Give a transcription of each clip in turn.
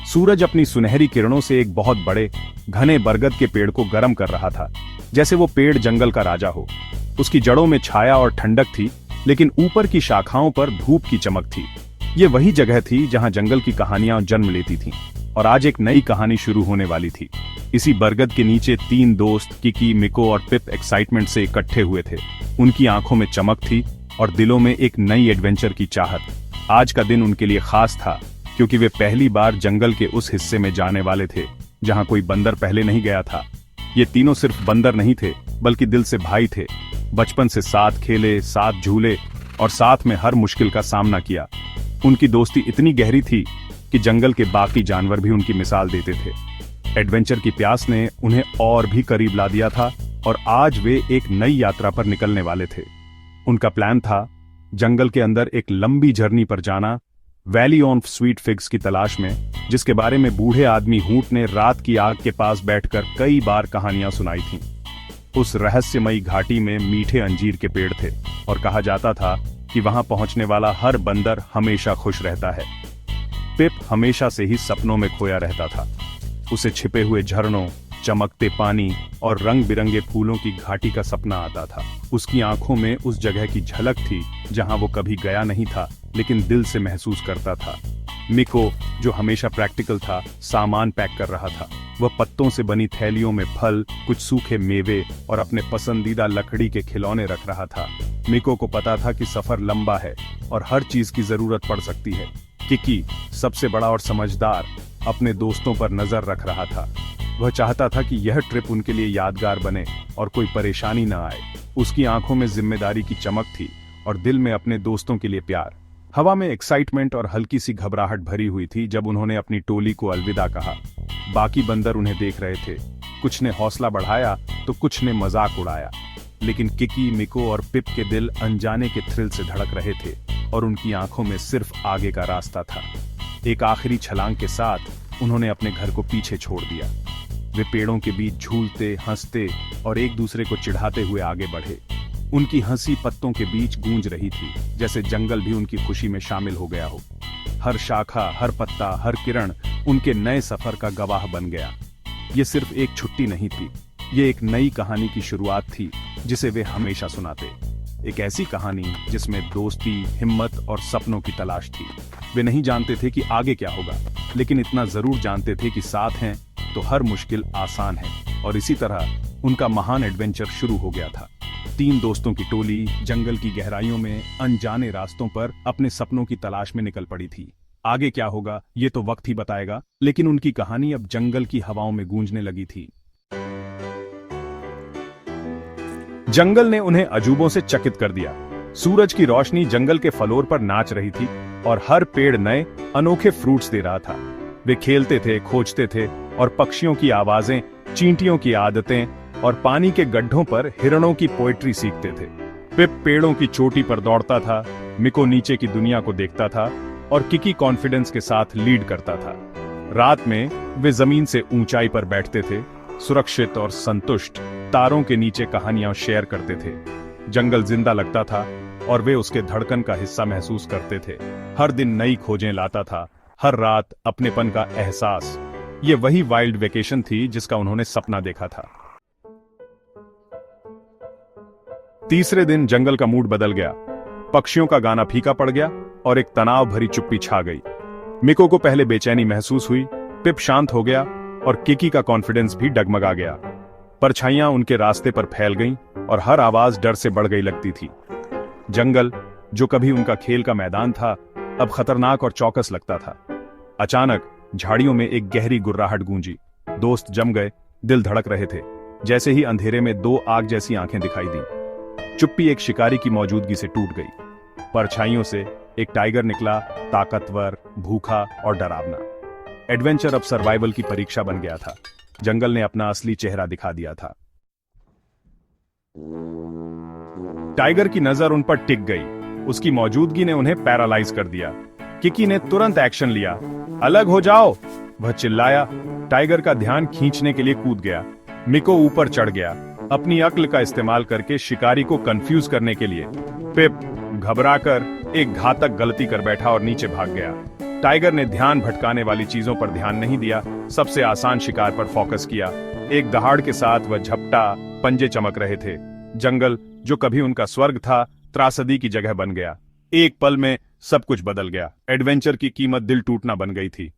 सूरज अपनी सुनहरी किरणों से एक बहुत बड़े घने बरगद के पेड़ को गर्म कर रहा था, जैसे वो पेड़ जंगल का राजा हो। उसकी जड़ों में छाया और ठंडक थी, लेकिन ऊपर की शाखाओं पर धूप की चमक थी। ये वही जगह थी जहां जंगल की कहानियां जन्म लेती थीं, और आज एक नई कहानी शुरू होने वाली थी। इसी बरगद के नीचे 3 दोस्त किकी, मिको और पिप एक्साइटमेंट से इकट्ठे हुए थे। उनकी आंखों में चमक थी और दिलों में एक नई एडवेंचर की चाहत। आज का दिन उनके लिए खास था, क्योंकि वे पहली बार जंगल के उस हिस्से में जाने वाले थे जहां कोई बंदर पहले नहीं गया था। ये तीनों सिर्फ बंदर नहीं थे, बल्कि दिल से भाई थे। बचपन से साथ खेले, साथ झूले और साथ में हर मुश्किल का सामना किया। उनकी दोस्ती इतनी गहरी थी कि जंगल के बाकी जानवर भी उनकी मिसाल देते थे। एडवेंचर की प्यास ने उन्हें और भी करीब ला दिया था, और आज वे एक नई यात्रा पर निकलने वाले थे। उनका प्लान था जंगल के अंदर एक लंबी जर्नी पर जाना, वैली ऑफ स्वीट फिग्स की तलाश में, जिसके बारे में बूढ़े आदमी हूट ने रात की आग के पास बैठकर कई बार कहानियां सुनाई थीं। उस रहस्यमयी घाटी में मीठे अंजीर के पेड़ थे, और कहा जाता था कि वहां पहुंचने वाला हर बंदर हमेशा खुश रहता है। पिप हमेशा से ही सपनों में खोया रहता था। उसे छिपे हुए झरनों, चमकते पानी और रंग बिरंगे फूलों की घाटी का सपना आता था। उसकी आंखों में उस जगह की झलक थी जहां वो कभी गया नहीं था, लेकिन दिल से महसूस करता था। मिको, जो हमेशा प्रैक्टिकल था, सामान पैक कर रहा था। वह पत्तों से बनी थैलियों में फल, कुछ सूखे मेवे और अपने पसंदीदा लकड़ी के खिलौने रख रहा था। मिको को पता था कि सफर लंबा है और हर चीज की जरूरत पड़ सकती है। किकी, सबसे बड़ा और समझदार, अपने दोस्तों पर नजर रख रहा था। वह चाहता था कि यह ट्रिप उनके लिए यादगार बने और कोई परेशानी न आए। उसकी आंखों में जिम्मेदारी की चमक थी और दिल में अपने दोस्तों के लिए प्यार। हवा में एक्साइटमेंट और हल्की सी घबराहट भरी हुई थी जब उन्होंने अपनी टोली को अलविदा कहा। बाकी बंदर उन्हें देख रहे थे। कुछ ने हौसला बढ़ाया तो कुछ ने मजाक उड़ाया, लेकिन किकी, मिको और पिप के दिल अनजाने के थ्रिल से धड़क रहे थे, और उनकी आंखों में सिर्फ आगे का रास्ता था। एक आखिरी छलांग के साथ उन्होंने अपने घर को पीछे छोड़ दिया। वे पेड़ों के बीच झूलते, हंसते और एक दूसरे को चिढ़ाते हुए आगे बढ़े। उनकी हंसी पत्तों के बीच गूंज रही थी, जैसे जंगल भी उनकी खुशी में शामिल हो गया हो। हर शाखा, हर पत्ता, हर किरण उनके नए सफर का गवाह बन गया। ये सिर्फ एक छुट्टी नहीं थी, ये एक नई कहानी की शुरुआत थी जिसे वे हमेशा सुनाते। एक ऐसी कहानी जिसमें दोस्ती, हिम्मत और सपनों की तलाश थी। वे नहीं जानते थे कि आगे क्या होगा, लेकिन इतना जरूर जानते थे कि साथ हैं तो हर मुश्किल आसान है। और इसी तरह उनका महान एडवेंचर शुरू हो गया था। 3 दोस्तों की टोली जंगल की गहराइयों में अनजाने रास्तों पर अपने सपनों की तलाश में निकल पड़ी थी। आगे क्या होगा ये तो वक्त ही बताएगा, लेकिन उनकी कहानी अब जंगल की हवाओं में गूंजने लगी थी। जंगल ने उन्हें अजूबों से चकित कर दिया। सूरज की रोशनी जंगल के फलोर पर नाच रही थी और हर पेड़ नए अनोखे फ्रूट्स दे रहा था। वे खेलते थे, खोजते थे और पक्षियों की आवाजें, चींटियों की आदतें और पानी के गड्ढों पर हिरणों की पोएट्री सीखते थे। पिप पेड़ों की चोटी पर दौड़ता था, मिको नीचे की दुनिया को देखता था और किकी कॉन्फिडेंस के साथ लीड करता था। रात में वे जमीन से ऊंचाई पर बैठते थे, सुरक्षित और संतुष्ट, तारों के नीचे कहानियां शेयर करते थे। जंगल जिंदा लगता था और वे उसके धड़कन का हिस्सा महसूस करते थे। हर दिन नई खोजें लाता था, हर रात अपनेपन का एहसास। ये वही वाइल्ड वेकेशन थी जिसका उन्होंने सपना देखा था। तीसरे दिन जंगल का मूड बदल गया। पक्षियों का गाना फीका पड़ गया और एक तनाव भरी चुप्पी छा गई। मिको को पहले बेचैनी महसूस हुई, पिप शांत हो गया और किकी का कॉन्फिडेंस भी डगमगा गया। परछाइयां उनके रास्ते पर फैल गईं और हर आवाज डर से बढ़ गई लगती थी। जंगल, जो कभी उनका खेल का मैदान था, अब खतरनाक और चौकस लगता था। अचानक झाड़ियों में एक गहरी गुर्राहट गूंजी। दोस्त जम गए, दिल धड़क रहे थे। जैसे ही अंधेरे में 2 आग जैसी आंखें दिखाई दी। चुप्पी एक शिकारी की मौजूदगी से टूट गई। परछाइयों से एक टाइगर निकला, ताकतवर, भूखा और डरावना। एडवेंचर अब सर्वाइवल की परीक्षा बन गया था। जंगल ने अपना असली चेहरा दिखा दिया था। टाइगर की नजर उन पर टिक गई। उसकी मौजूदगी ने उन्हें पैरालाइज कर दिया। किकी ने तुरंत एक्शन लिया। अलग हो जाओ, वह चिल्लाया। टाइगर का ध्यान खींचने के लिए कूद गया। मिको ऊपर चढ़ गया, अपनी अक्ल का इस्तेमाल करके शिकारी को कंफ्यूज करने के लिए। पिप घबराकर एक घातक गलती कर बैठा और नीचे भाग गया। टाइगर ने ध्यान भटकाने वाली चीजों पर ध्यान नहीं दिया, सबसे आसान शिकार पर फोकस किया। एक दहाड़ के साथ वह झपटा, पंजे चमक रहे थे। जंगल जो कभी उनका स्वर्ग था, त्रासदी की जगह बन गया। एक पल में सब कुछ बदल गया। एडवेंचर की कीमत दिल टूटना बन गई थी।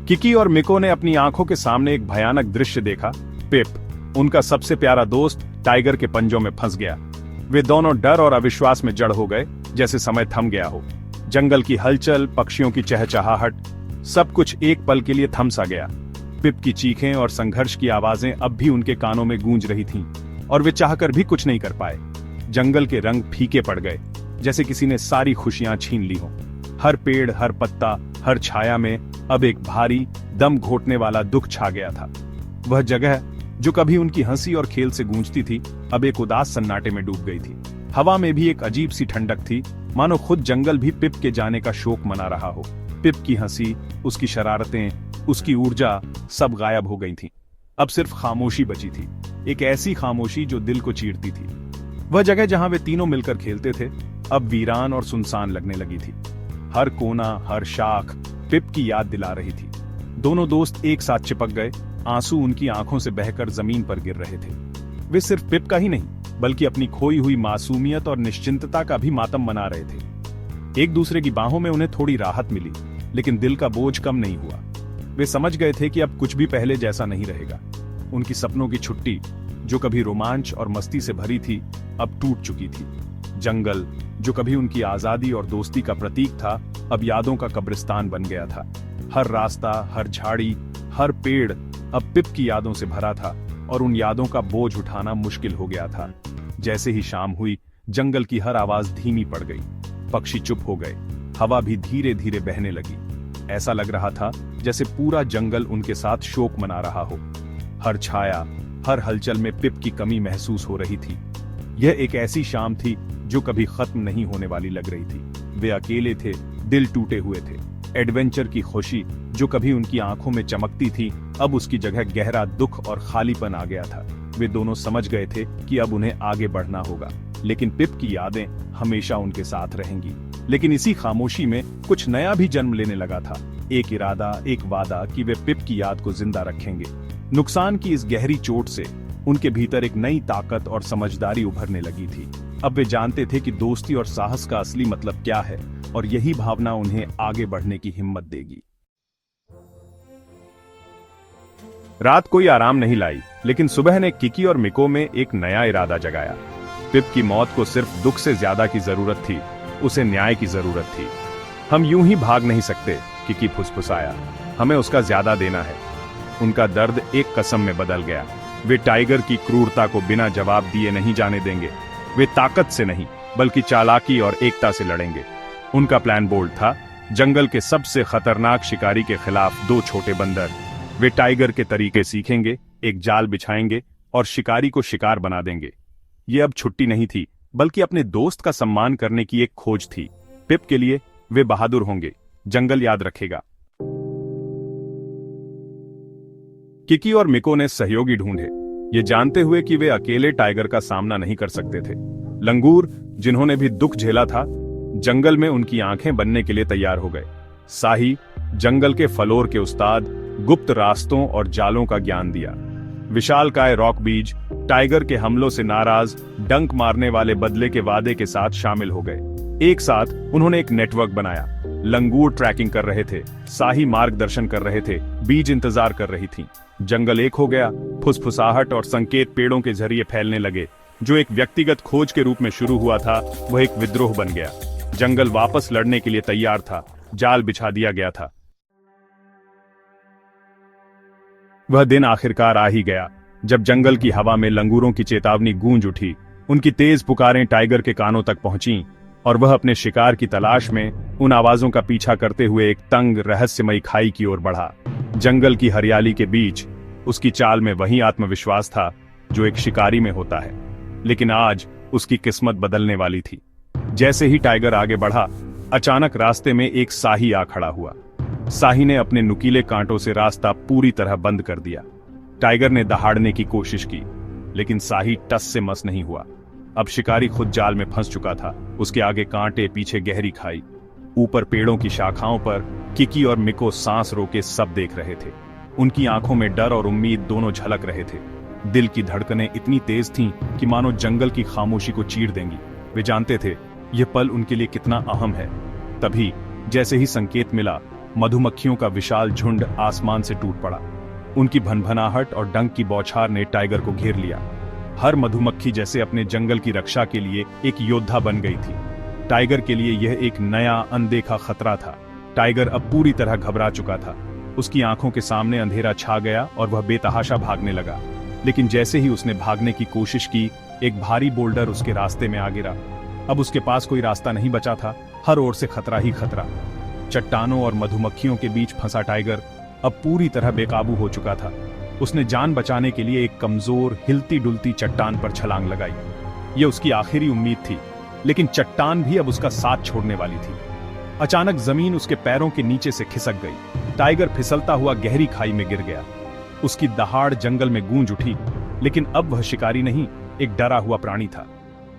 किकी और मिको ने अपनी आंखों के सामने एक भयानक दृश्य देखा। पिप, उनका सबसे प्यारा दोस्त, टाइगर के पंजों में फंस गया। वे दोनों डर और अविश्वास में जड़ हो गए, जैसे समय थम गया हो। जंगल की हलचल, पक्षियों की चहचहाहट, सब कुछ एक पल के लिए थम सा गया। पिप की चीखें और संघर्ष की आवाजें अब भी उनके कानों में गूंज रही थीं, और वे चाहकर भी कुछ नहीं कर पाए। जंगल के रंग फीके पड़ गए, जैसे किसी ने सारी खुशियां छीन ली हों। हर पेड़, हर पत्ता, हर छाया में अब एक भारी, दम घोटने वाला दुख छा गया था। वह जगह जो कभी उनकी हंसी और खेल से गूंजती थी, अब एक उदास सन्नाटे में डूब गई थी। हवा में भी एक अजीब सी ठंडक थी, मानो खुद जंगल भी पिप के जाने का शोक मना रहा हो। पिप की हंसी, उसकी शरारतें, उसकी ऊर्जा सब गायब हो गई थीं। अब सिर्फ खामोशी बची थी, एक ऐसी खामोशी जो दिल को चीरती थी। वह जगह जहां वे तीनों मिलकर खेलते थे, अब वीरान और सुनसान लगने लगी थी। हर कोना, हर शाख पिप की याद दिला रही थी। दोनों दोस्त एक साथ चिपक गए, आंसू उनकी आंखों से बहकर जमीन पर गिर रहे थे। वे सिर्फ पिप का ही नहीं, बल्कि अपनी खोई हुई मासूमियत और निश्चिंतता का भी मातम मना रहे थे। एक दूसरे की बाहों में उन्हें थोड़ी राहत मिली, लेकिन दिल का बोझ कम नहीं हुआ। वे समझ गए थे कि अब कुछ भी पहले जैसा नहीं रहेगा। उनकी सपनों की छुट्टी, जो कभी रोमांच और मस्ती से भरी थी, अब टूट चुकी थी। जंगल जो कभी उनकी आजादी और दोस्ती का प्रतीक था, अब यादों का कब्रिस्तान बन गया था। हर रास्ता, हर झाड़ी, हर पेड़ अब पिप की यादों से भरा था, और उन यादों का बोझ उठाना मुश्किल हो गया था। जैसे ही शाम हुई, जंगल की हर आवाज धीमी पड़ गई। पक्षी चुप हो गए, हवा भी धीरे धीरे बहने लगी। ऐसा लग रहा था जैसे पूरा जंगल उनके साथ शोक मना रहा हो। हर छाया, हर हलचल में पिप की कमी महसूस हो रही थी। यह एक ऐसी शाम थी जो कभी खत्म नहीं होने वाली लग रही थी। वे अकेले थे, दिल टूटे हुए थे। एडवेंचर की खुशी जो कभी उनकी आंखों में चमकती थी, अब उसकी जगह गहरा दुख और खालीपन आ गया था। वे दोनों समझ गए थे कि अब उन्हें आगे बढ़ना होगा, लेकिन पिप की यादें हमेशा उनके साथ रहेंगी। लेकिन इसी खामोशी में कुछ नया भी जन्म लेने लगा था। एक इरादा, एक वादा कि वे पिप की याद को जिंदा रखेंगे। नुकसान की इस गहरी चोट से उनके भीतर एक नई ताकत और समझदारी उभरने लगी थी। अब वे जानते थे कि दोस्ती और साहस का असली मतलब क्या है, और यही भावना उन्हें आगे बढ़ने की हिम्मत देगी। रात कोई आराम नहीं लाई, लेकिन सुबह ने किकी और मिको में एक नया इरादा जगाया। पिप की मौत को सिर्फ दुख से ज्यादा की जरूरत थी, उसे न्याय की जरूरत थी। हम यूं ही भाग नहीं सकते, किकी फुसफुसाया। हमें उसका ज्यादा देना है। उनका दर्द एक कसम में बदल गया। वे टाइगर की क्रूरता को बिना जवाब दिए नहीं जाने देंगे। वे ताकत से नहीं, बल्कि चालाकी और एकता से लड़ेंगे। उनका प्लान बोल्ड था, जंगल के सबसे खतरनाक शिकारी के खिलाफ दो छोटे बंदर। वे टाइगर के तरीके सीखेंगे, एक जाल बिछाएंगे और शिकारी को शिकार बना देंगे। ये अब छुट्टी नहीं थी, बल्कि अपने दोस्त का सम्मान करने की एक खोज थी। पिप के लिए वे बहादुर होंगे, जंगल याद रखेगा। किकी और मिको ने सहयोगी ढूंढे, ये जानते हुए कि वे अकेले टाइगर का सामना नहीं कर सकते थे। लंगूर, जिन्होंने भी दुख झेला था, जंगल में उनकी आंखें बनने के लिए तैयार हो गए। साही, जंगल के फलोर के उस्ताद, गुप्त रास्तों और जालों का ज्ञान दिया। विशालकाय रॉक बीज, टाइगर के हमलों से नाराज, डंक मारने वाले बदले के वादे के साथ शामिल हो गए। एक साथ उन्होंने एक नेटवर्क बनाया। लंगूर ट्रैकिंग कर रहे थे, साही मार्गदर्शन कर रहे थे, बीज इंतजार कर रही थी। जंगल एक हो गया। फुसफुसाहट और संकेत पेड़ों के जरिए फैलने लगे। जो एक व्यक्तिगत खोज के रूप में शुरू हुआ था, वह एक विद्रोह बन गया। जंगल वापस लड़ने के लिए तैयार था। जाल बिछा दिया गया था। वह दिन आखिरकार आ ही गया, जब जंगल की हवा में लंगूरों की चेतावनी गूंज उठी। उनकी तेज पुकारें टाइगर के कानों तक पहुंचीं, और वह अपने शिकार की तलाश में उन आवाजों का पीछा करते हुए एक तंग, रहस्यमयी खाई की ओर बढ़ा। जंगल की हरियाली के बीच उसकी चाल में वही आत्मविश्वास था जो एक शिकारी में होता है। लेकिन आज उसकी किस्मत बदलने वाली थी। जैसे ही टाइगर आगे बढ़ा, अचानक रास्ते में एक साही आ खड़ा हुआ। साही ने अपने नुकीले कांटों से रास्ता पूरी तरह बंद कर दिया। टाइगर ने दहाड़ने की कोशिश की, लेकिन साही टस से मस नहीं हुआ। अब शिकारी खुद जाल में फंस चुका था। उसके आगे कांटे, पीछे गहरी खाई। ऊपर पेड़ों की शाखाओं पर किकी और मिको सांस रोके सब देख रहे थे। उनकी आंखों में डर और उम्मीद दोनों झलक रहे थे। दिल की धड़कनें इतनी तेज थीं कि मानो जंगल की खामोशी को चीर देंगी। वे जानते थे यह पल उनके लिए कितना अहम है। तभी जैसे ही संकेत मिला, मधुमक्खियों का विशाल झुंड आसमान से टूट पड़ा। उनकी भनभनाहट और डंक की बौछार ने टाइगर को घेर लिया। हर मधुमक्खी जैसे अपने जंगल की रक्षा के लिए एक योद्धा बन गई थी। टाइगर के लिए यह एक नया अनदेखा खतरा था। टाइगर अब पूरी तरह घबरा चुका था। उसकी आंखों के सामने अंधेरा छा गया और वह बेतहाशा भागने लगा। लेकिन जैसे ही उसने भागने की कोशिश की, एक भारी बोल्डर उसके रास्ते में आ गिरा। अब उसके पास कोई रास्ता नहीं बचा था। हर ओर से खतरा ही खतरा। चट्टानों और मधुमक्खियों के बीच फंसा टाइगर अब पूरी तरह बेकाबू हो चुका था। उसने जान बचाने के लिए एक कमजोर, हिलती डुलती चट्टान पर छलांग लगाई। यह उसकी आखिरी उम्मीद थी, लेकिन चट्टान भी अब उसका साथ छोड़ने वाली थी। अचानक जमीन उसके पैरों के नीचे से खिसक गई। टाइगर फिसलता हुआ गहरी खाई में गिर गया। उसकी दहाड़ जंगल में गूंज उठी, लेकिन अब वह शिकारी नहीं, एक डरा हुआ प्राणी था।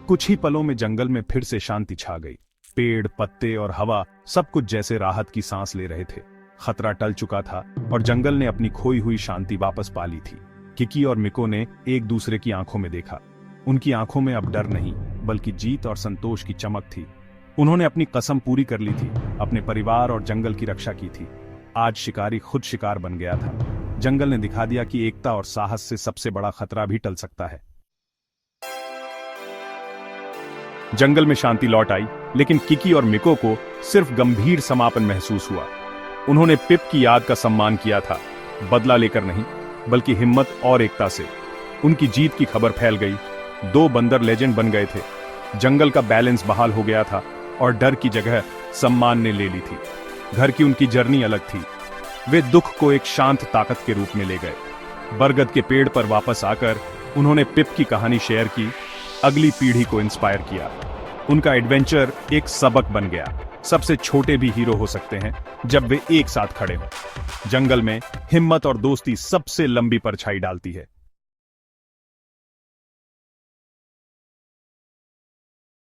कुछ ही पलों में जंगल में फिर से शांति छा गई। पेड़, पत्ते और हवा सब कुछ जैसे राहत की सांस ले रहे थे। खतरा टल चुका था और जंगल ने अपनी खोई हुई शांति वापस पा ली थी। किकी और मिको ने एक दूसरे की आंखों में देखा। उनकी आंखों में अब डर नहीं, बल्कि जीत और संतोष की चमक थी। उन्होंने अपनी कसम पूरी कर ली थी, अपने परिवार और जंगल की रक्षा की थी। आज शिकारी खुद शिकार बन गया था। जंगल ने दिखा दिया कि एकता और साहस से सबसे बड़ा खतरा भी टल सकता है। जंगल में शांति लौट आई, लेकिन किकी और मिको को सिर्फ गंभीर समापन महसूस हुआ। उन्होंने पिप की याद का सम्मान किया था, बदला लेकर नहीं, बल्कि हिम्मत और एकता से। उनकी जीत की खबर फैल गई। 2 बंदर लेजेंड बन गए थे। जंगल का बैलेंस बहाल हो गया था और डर की जगह सम्मान ने ले ली थी। घर की उनकी जर्नी अलग थी। वे दुख को एक शांत ताकत के रूप में ले गए। बरगद के पेड़ पर वापस आकर उन्होंने पिप की कहानी शेयर की, अगली पीढ़ी को इंस्पायर किया। उनका एडवेंचर एक सबक बन गया। सबसे छोटे भी हीरो हो सकते हैं जब वे एक साथ खड़े हों। जंगल में हिम्मत और दोस्ती सबसे लंबी परछाई डालती है।